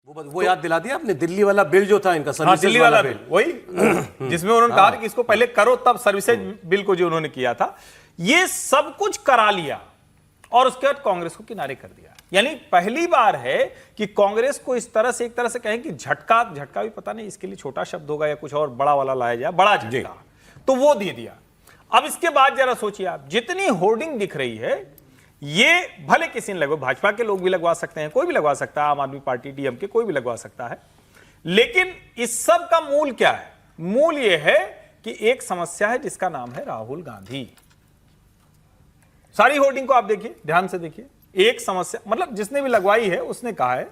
वो याद दिला दिया आपने, दिल्ली वाला बिल जो था इनका, हाँ, दिल्ली वाला बिल वही जिसमें उन्होंने कहा कि इसको पहले करो तब सर्विसेज बिल को जो उन्होंने किया था, ये सब कुछ करा लिया और उसके बाद कांग्रेस को किनारे कर दिया। यानी पहली बार है कि कांग्रेस को इस तरह से, एक तरह से कहें कि झटका भी पता नहीं इसके लिए छोटा शब्द होगा या कुछ और बड़ा वाला लाया जाए, बड़ा झटका तो वो दे दिया। अब इसके बाद जरा सोचिए आप, जितनी होर्डिंग दिख रही है, ये भले किसी ने लगवा, भाजपा के लोग भी लगवा सकते हैं, कोई भी लगवा सकता है, आम आदमी पार्टी, डीएमके, कोई भी लगवा सकता है, लेकिन इस सब का मूल क्या है? मूल ये है कि एक समस्या है जिसका नाम है राहुल गांधी। सारी होर्डिंग को आप देखिए, ध्यान से देखिए, एक समस्या, मतलब जिसने भी लगवाई है उसने कहा है,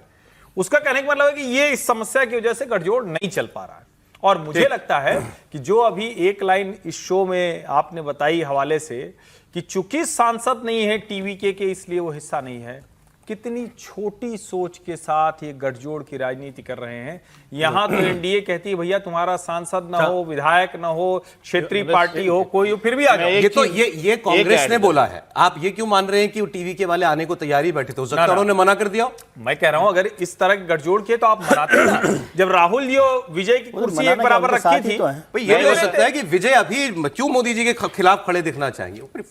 उसका कहने का मतलब है कि ये इस समस्या की वजह से गठजोड़ नहीं चल पा रहा है। और मुझे लगता है कि जो अभी एक लाइन इस शो में आपने बताई हवाले से कि चूंकि सांसद नहीं है टीवी के इसलिए वो हिस्सा नहीं है, कितनी छोटी सोच के साथ ये गठजोड़ की राजनीति कर रहे हैं। यहां तो एनडीए कहती है भैया तुम्हारा सांसद ना हो, विधायक ना हो, क्षेत्रीय पार्टी हो, कोई हो, फिर भी आ जाओ। ये तो ये कांग्रेस ने बोला है, आप ये क्यों मान रहे हैं कि वो टीवी के वाले आने को तैयारी बैठे थे? हो सकता है उन्होंने मना कर दिया। मैं कह रहा हूं अगर इस तरह की गठजोड़ किए तो आप बनाते ना। जब राहुल जी विजय की कुर्सी एक बराबर रखी थी, ये हो सकता है कि विजय अभी क्यों मोदी जी के खिलाफ खड़े दिखना चाहिए,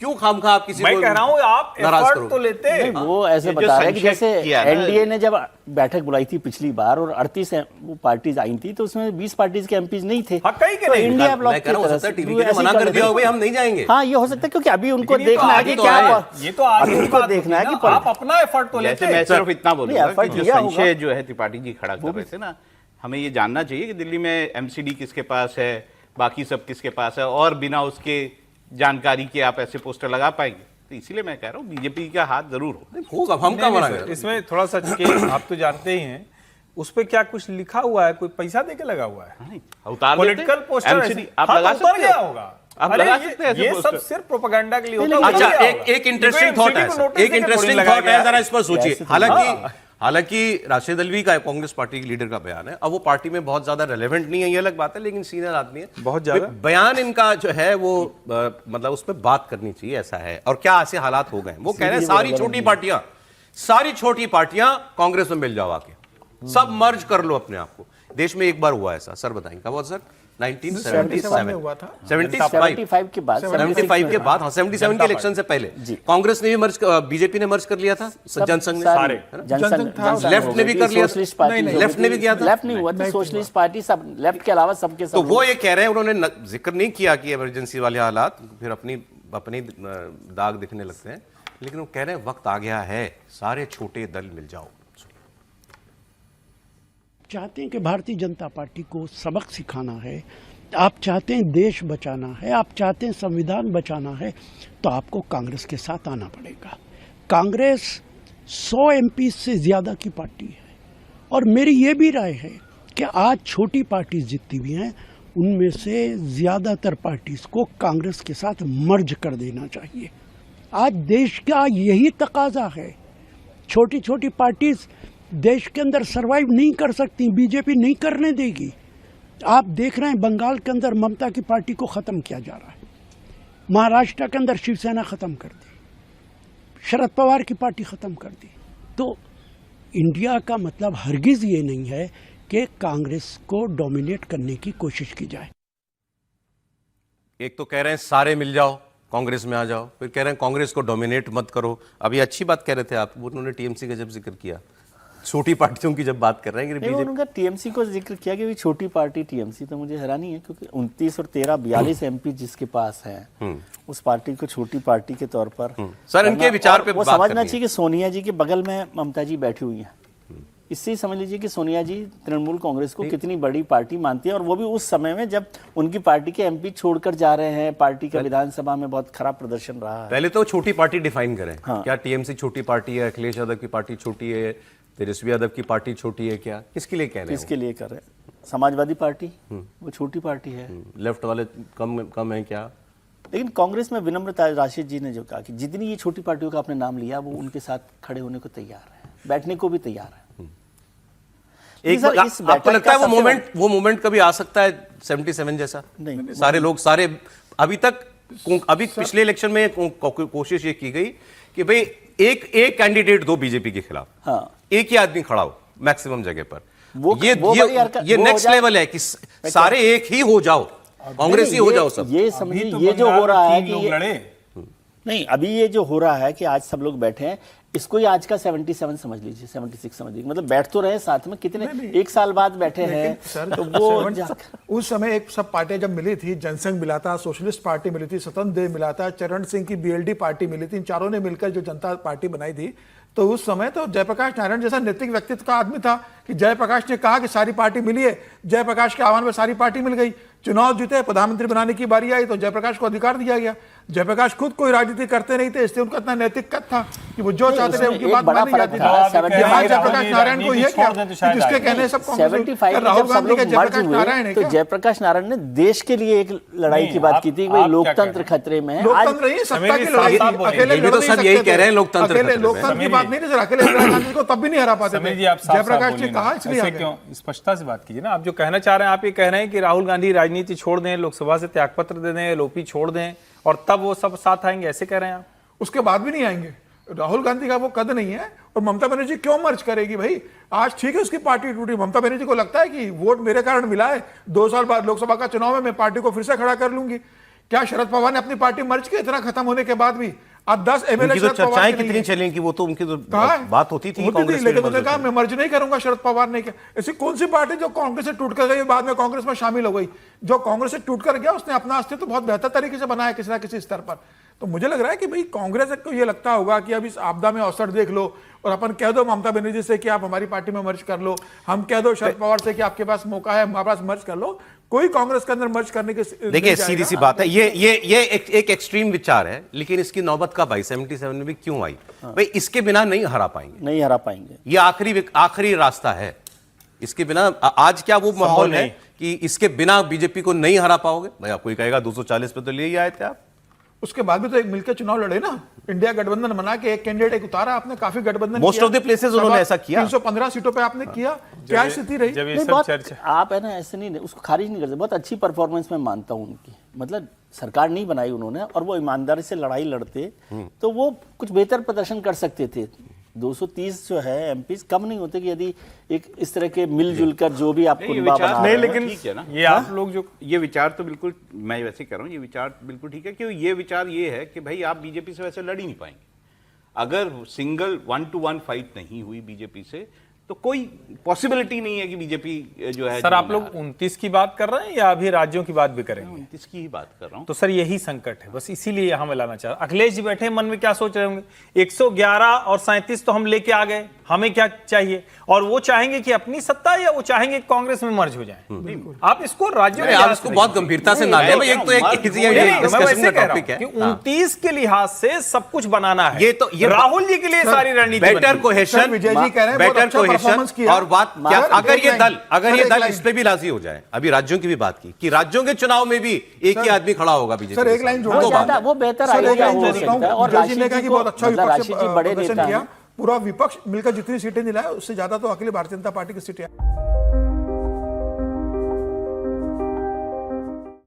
क्यों खामखा आप किसी मैं कह रहा हूं आप एफर्ट तो लेते हैं। वो ऐसे बता रहे हैं कि जैसे एनडीए ने जब बैठक बुलाई थी पिछली बार और 38 वो पार्टीज आई थी, तो उसमें 20 पार्टीज के एमपीज नहीं थे। हाँ, कई के तो नहीं। इंडिया ब्लॉक की तरफ से टीवी ने मना कर दिया होगा, हम नहीं जाएंगे। हाँ, ये हो सकता है क्योंकि अभी उनको देखना है कि क्या, ये तो आगे उनको देखना है कि आप अपना एफर्ट तो लेते हैं। मैं सिर्फ इतना बोलूंगा कि जो लिया होगा। संशय जो है त्रिपाठी जी खड़ा कर रहे थे ना, हमें ये जानना चाहिए कि दिल्ली में एमसीडी किसके पास है, बाकी सब किसके पास है, और बिना उसके जानकारी के आप ऐसे पोस्टर लगा पाएंगे? तो इसीलिए मैं कह रहा हूँ बीजेपी का हाथ जरूर होगा। हम क्या मना कर, इसमें थोड़ा सा आप तो जानते ही हैं, उस पे क्या कुछ लिखा हुआ है, कोई पैसा देके लगा हुआ है? उतार पॉलिटिकल पोस्टर आप लगा सकते गया होगा। आप लगा सकते हैं, ये सब सिर्फ प्रोपेगेंडा के लिए होता है। अच्छा, एक इंटरेस्टिंग थॉट है, एक इंटरेस्टिंग थॉट है, जरा इस पर सोचिए। हालांकि राशिद अल्वी का कांग्रेस पार्टी के लीडर का बयान है, अब वो पार्टी में बहुत ज्यादा रेलेवेंट नहीं है, ये अलग बात है, लेकिन सीनियर आदमी है, बहुत ज्यादा बयान इनका जो है वो मतलब उस पर बात करनी चाहिए, ऐसा है। और क्या ऐसे हालात हो गए, वो कह रहे हैं सारी छोटी पार्टियां कांग्रेस में मिल जाओ, आके सब मर्ज कर लो अपने आप को। देश में एक बार हुआ ऐसा, सर बताएंगे कब हुआ सर? 1977 हुआ था, 75 के बाद, 75 के बाद, हाँ 77 के इलेक्शन से पहले कांग्रेस ने भी मर्ज, बीजेपी ने मर्ज कर लिया था, जनसंघ ने, सारे लेफ्ट ने भी कर लिया, लेफ्ट ने भी किया था, लेफ्ट नहीं हुआ था, सोशलिस्ट पार्टी सब, लेफ्ट के अलावा सबके सब। तो वो ये कह रहे हैं, उन्होंने जिक्र नहीं किया कि इमरजेंसी वाले हालात, फिर अपनी दाग दिखने लगते हैं, लेकिन वो कह रहे हैं वक्त आ गया है, सारे छोटे दल मिल जाओ। चाहते हैं कि भारतीय जनता पार्टी को सबक सिखाना है, आप चाहते हैं देश बचाना है, आप चाहते हैं संविधान बचाना है, तो आपको कांग्रेस के साथ आना पड़ेगा। कांग्रेस 100 एमपी से ज्यादा की पार्टी है, और मेरी ये भी राय है कि आज छोटी पार्टी जितनी भी हैं, उनमें से ज्यादातर पार्टीज को कांग्रेस के साथ मर्ज कर देना चाहिए। आज देश का यही तकाजा है। छोटी छोटी पार्टीज देश के अंदर सरवाइव नहीं कर सकती, बीजेपी नहीं करने देगी। आप देख रहे हैं बंगाल के अंदर ममता की पार्टी को खत्म किया जा रहा है, महाराष्ट्र के अंदर शिवसेना खत्म कर दी, शरद पवार की पार्टी खत्म कर दी। तो इंडिया का मतलब हरगिज ये नहीं है कि कांग्रेस को डोमिनेट करने की कोशिश की जाए। एक तो कह रहे हैं सारे मिल जाओ, कांग्रेस में आ जाओ, फिर कह रहे हैं कांग्रेस को डोमिनेट मत करो। अभी अच्छी बात कह रहे थे आप, उन्होंने टीएमसी का जब जिक्र किया, छोटी पार्टियों की जब बात कर रहे हैं कि उनका टीएमसी को जिक्र किया कि छोटी पार्टी टीएमसी, तो मुझे हैरानी है क्योंकि 29 और 13 42 एमपी जिसके पास है, उस पार्टी को छोटी पार्टी के तौर पर सर इनके विचार पे वो समझना चाहिए कि सोनिया जी के बगल में ममता जी बैठी हुई हैं। इससे ही समझ लीजिए कि सोनिया जी तृणमूल कांग्रेस को कितनी बड़ी पार्टी मानती है, और वो भी उस समय में जब उनकी पार्टी के एमपी छोड़कर जा रहे हैं, पार्टी का विधानसभा में बहुत खराब प्रदर्शन रहा है। पहले तो छोटी पार्टी डिफाइन करें, क्या टीएमसी छोटी पार्टी है, अखिलेश यादव की पार्टी छोटी है, तेजस्वी यादव की पार्टी छोटी है, क्या किसके लिए कह रहे हैं? किसके लिए कर रहे हैं? समाजवादी पार्टी वो छोटी पार्टी है, लेफ्ट वाले कम है क्या? लेकिन कांग्रेस में विनम्रता, राशिद जी ने जो कहा कि जितनी ये छोटी पार्टियों का आपने नाम लिया, वो उनके साथ खड़े होने को तैयार है, बैठने को भी तैयार है। आपको लगता है वो मोमेंट कभी आ सकता है 77 जैसा? नहीं, सारे लोग अभी पिछले इलेक्शन में कोशिश ये की गई कि भाई एक कैंडिडेट दो बीजेपी के खिलाफ, हाँ, एक ही आदमी खड़ा हो, मैक्सिमम जगह पर। वो ये बड़ी हरकत- ये वो हो नेक्स्ट जाए- लेवल है कि सारे एक ही हो जाओ, कांग्रेस ही हो जाओ सब। ये अभी समझिए तो ये जो बंगाल हो रहा में है 3 कि लोग लड़े। नहीं, अभी ये जो हो रहा है कि आज सब लोग बैठे हैं, इसको ही आज का 77 समझ लीजिए, 76 समझ लीजिए, मतलब बैठ तो रहे साथ में, कितने एक साल बाद बैठे हैं। सर तो वो उस समय एक सब पार्टियां जब मिली थी, जनसंघ मिला था, सोशलिस्ट पार्टी मिली थी, स्वतंत्र देव मिला था, चरण सिंह की बीएलडी पार्टी मिली थी, इन चारों ने मिलकर जो जनता पार्टी बनाई थी। तो उस समय तो जयप्रकाश नारायण जैसा नैतिक व्यक्तित्व का आदमी था कि जयप्रकाश ने कहा कि सारी पार्टी मिली है, जयप्रकाश के आह्वान में सारी पार्टी मिल गई, चुनाव जीते, प्रधानमंत्री बनाने की बारी आई तो जयप्रकाश को अधिकार दिया गया। जयप्रकाश खुद कोई राजनीति करते नहीं थे, इसलिए उनका इतना नैतिक कद था कि वो जो चाहते थे उनकी बात मानी जाती थी। यहाँ जयप्रकाश नारायण को यह क्या जिसके कहने सब 75 राहुल जब सब गांधी लोग का मर्ज जयप्रकाश नारायण हुए है तो क्या? जयप्रकाश नारायण ने देश के लिए एक लड़ाई की बात की थी कि भाई लोकतंत्र खतरे में है। लोकतंत्र नहीं, सत्ता की लड़ाई साहब थी। बोले। अकेले ये भी लड़ तो नहीं सब सकते यही थे। कह रहे हैं, लोकतंत्र अकेले खतरे में। लोकतंत्र की बात नहीं थी सर, अकेले इंदिरा गांधी को तब भी नहीं हरा पाते समीर थे। जी, आप साफ-साफ जयप्रकाश ने बोलिए ना। कहा इसलिए आ ऐसे गए। क्यों स्पष्टता से बात कीजिए ना। आप जो कहना चाह रहे हैं, आप ये कह रहे हैं कि राहुल गांधी राजनीति छोड़ दें, लोकसभा से त्यागपत्र दे दें, एलओपी छोड़ दें और तब वो सब साथ आएंगे, ऐसे कह रहे हैं आप? उसके बाद भी नहीं आएंगे। राहुल गांधी का वो कद नहीं है और ममता बनर्जी क्यों मर्ज करेगी भाई? आज ठीक है उसकी पार्टी टूटी, ममता बनर्जी को लगता है कि वोट मेरे कारण मिला है, 2 साल बाद लोकसभा का चुनाव में मैं पार्टी को फिर से खड़ा कर लूंगी। क्या शरद पवार ने अपनी पार्टी मर्ज की इतना खत्म होने के बाद भी? आज 10 एमएलए उनकी तो शरद पवार चर्चाएं के नहीं कितनी है। चलेंगी, वो तो उनकी तो कहा बात होती थी कांग्रेस में लेकिन मर्ज उन्होंने कहा होने मैं मर्ज नहीं करूंगा। शरद पवार ने क्या, ऐसी कौन सी पार्टी जो कांग्रेस से टूट कर गई बाद में कांग्रेस में शामिल हो गई? जो कांग्रेस से टूट कर गया उसने अपना अस्तित्व बहुत बेहतर तरीके से बनाया किसी ना किसी स्तर पर। तो मुझे लग रहा है कि भाई कांग्रेस को ये लगता होगा कि अब इस आपदा में अवसर देख लो और अपन कह दो ममता बनर्जी से कि आप हमारी पार्टी में मर्ज कर लो, हम कह दो शरद पवार से कि आपके पास मौका है, हमारे पास मर्ज कर लो। कोई कांग्रेस के अंदर मर्ज करने के देखिए सीधी सी बात है, ये एक एक्सट्रीम विचार है, लेकिन इसकी नौबत कब आई? 77 में भी क्यों आई? भाई इसके बिना नहीं हरा पाएंगे, नहीं हरा पाएंगे। ये आखिरी रास्ता है। इसके बिना आज क्या वो माहौल है कि इसके बिना बीजेपी को नहीं हरा पाओगे? भाई आपको ही कहेगा 240 पे तो ले ही आए थे आप। उसके बाद भी तो एक मिलकर चुनाव लड़े ना, इंडिया गठबंधन बना के एक कैंडिडेट उतारा आपने, काफी गठबंधन Most of the places उन्होंने ऐसा किया। 315 सीटों पे आपने किया। क्या स्थिति रही? जब ये नहीं, सब बहुत चर्चा आप है ना ऐसे नहीं, उसको खारिज नहीं करते, बहुत अच्छी परफॉर्मेंस में मानता हूं उनकी। मतलब सरकार नहीं बनाई उन्होंने और वो ईमानदारी से लड़ाई लड़ते तो वो कुछ बेहतर प्रदर्शन कर सकते थे। 230 जो है एमपी कम नहीं होते कि यदि एक इस तरह के मिलजुल कर जो भी आप ये कुनबा विचार बना नहीं, रहे हैं। लेकिन ठीक है ना, ये आप लोग जो ये विचार तो बिल्कुल मैं वैसे कह रहा हूँ, ये विचार बिल्कुल ठीक है कि ये विचार ये है कि भाई आप बीजेपी से वैसे लड़ ही नहीं पाएंगे। अगर सिंगल 1-to-1 फाइट नहीं हुई बीजेपी से तो कोई पॉसिबिलिटी नहीं है कि बीजेपी जो है। सर आप लोग 29 की बात कर रहे हैं या अभी राज्यों की बात भी करेंगे? इसकी ही बात कर रहा हूँ। तो सर यही संकट है, बस इसीलिए यहां मैं लाना चाह रहा हूं। अखिलेश जी बैठे मन में क्या सोच रहे होंगे? 111 और 37 तो हम लेके आ गए, हमें क्या चाहिए? और वो चाहेंगे कि अपनी सत्ता या वो चाहेंगे कि कांग्रेस में मर्ज हो जाए? आप इसको राज्यों आप इसको बहुत गंभीरता से ना लें, भाई एक तो एक डिस्कशन का टॉपिक है। 29 के लिहाज से सब कुछ बनाना है। ये राहुल जी के लिए सारी रणनीति बेटर बनी। कोहेशन, सर, विजय जी कह रहे हैं, बहुत बेटर अच्छा परफॉर्मेंस कोहेशन किया। और बात क्या, सर, अगर एक ये लाइन, दल सर, इस पे भी राजी हो जाए, अभी राज्यों की भी बात की कि राज्यों के चुनाव में भी एक ही आदमी खड़ा होगा बीजेपी। सर, एक लाइन जोड़ो। वो ज्यादा वो बेहतर सर, एक आइडिया लाइन हो जोड़ता सकता है। हूं। और विजय जी ने राशि कहा जी कि को बहुत अच्छा मतलब विपक्ष राशि जी बड़े प्रदर्शन नेता किया। हैं। पूरा विपक्ष मिलकर जितनी सीटें दिलाए उससे ज्यादा तो अखिल भारतीय जनता पार्टी की सीटें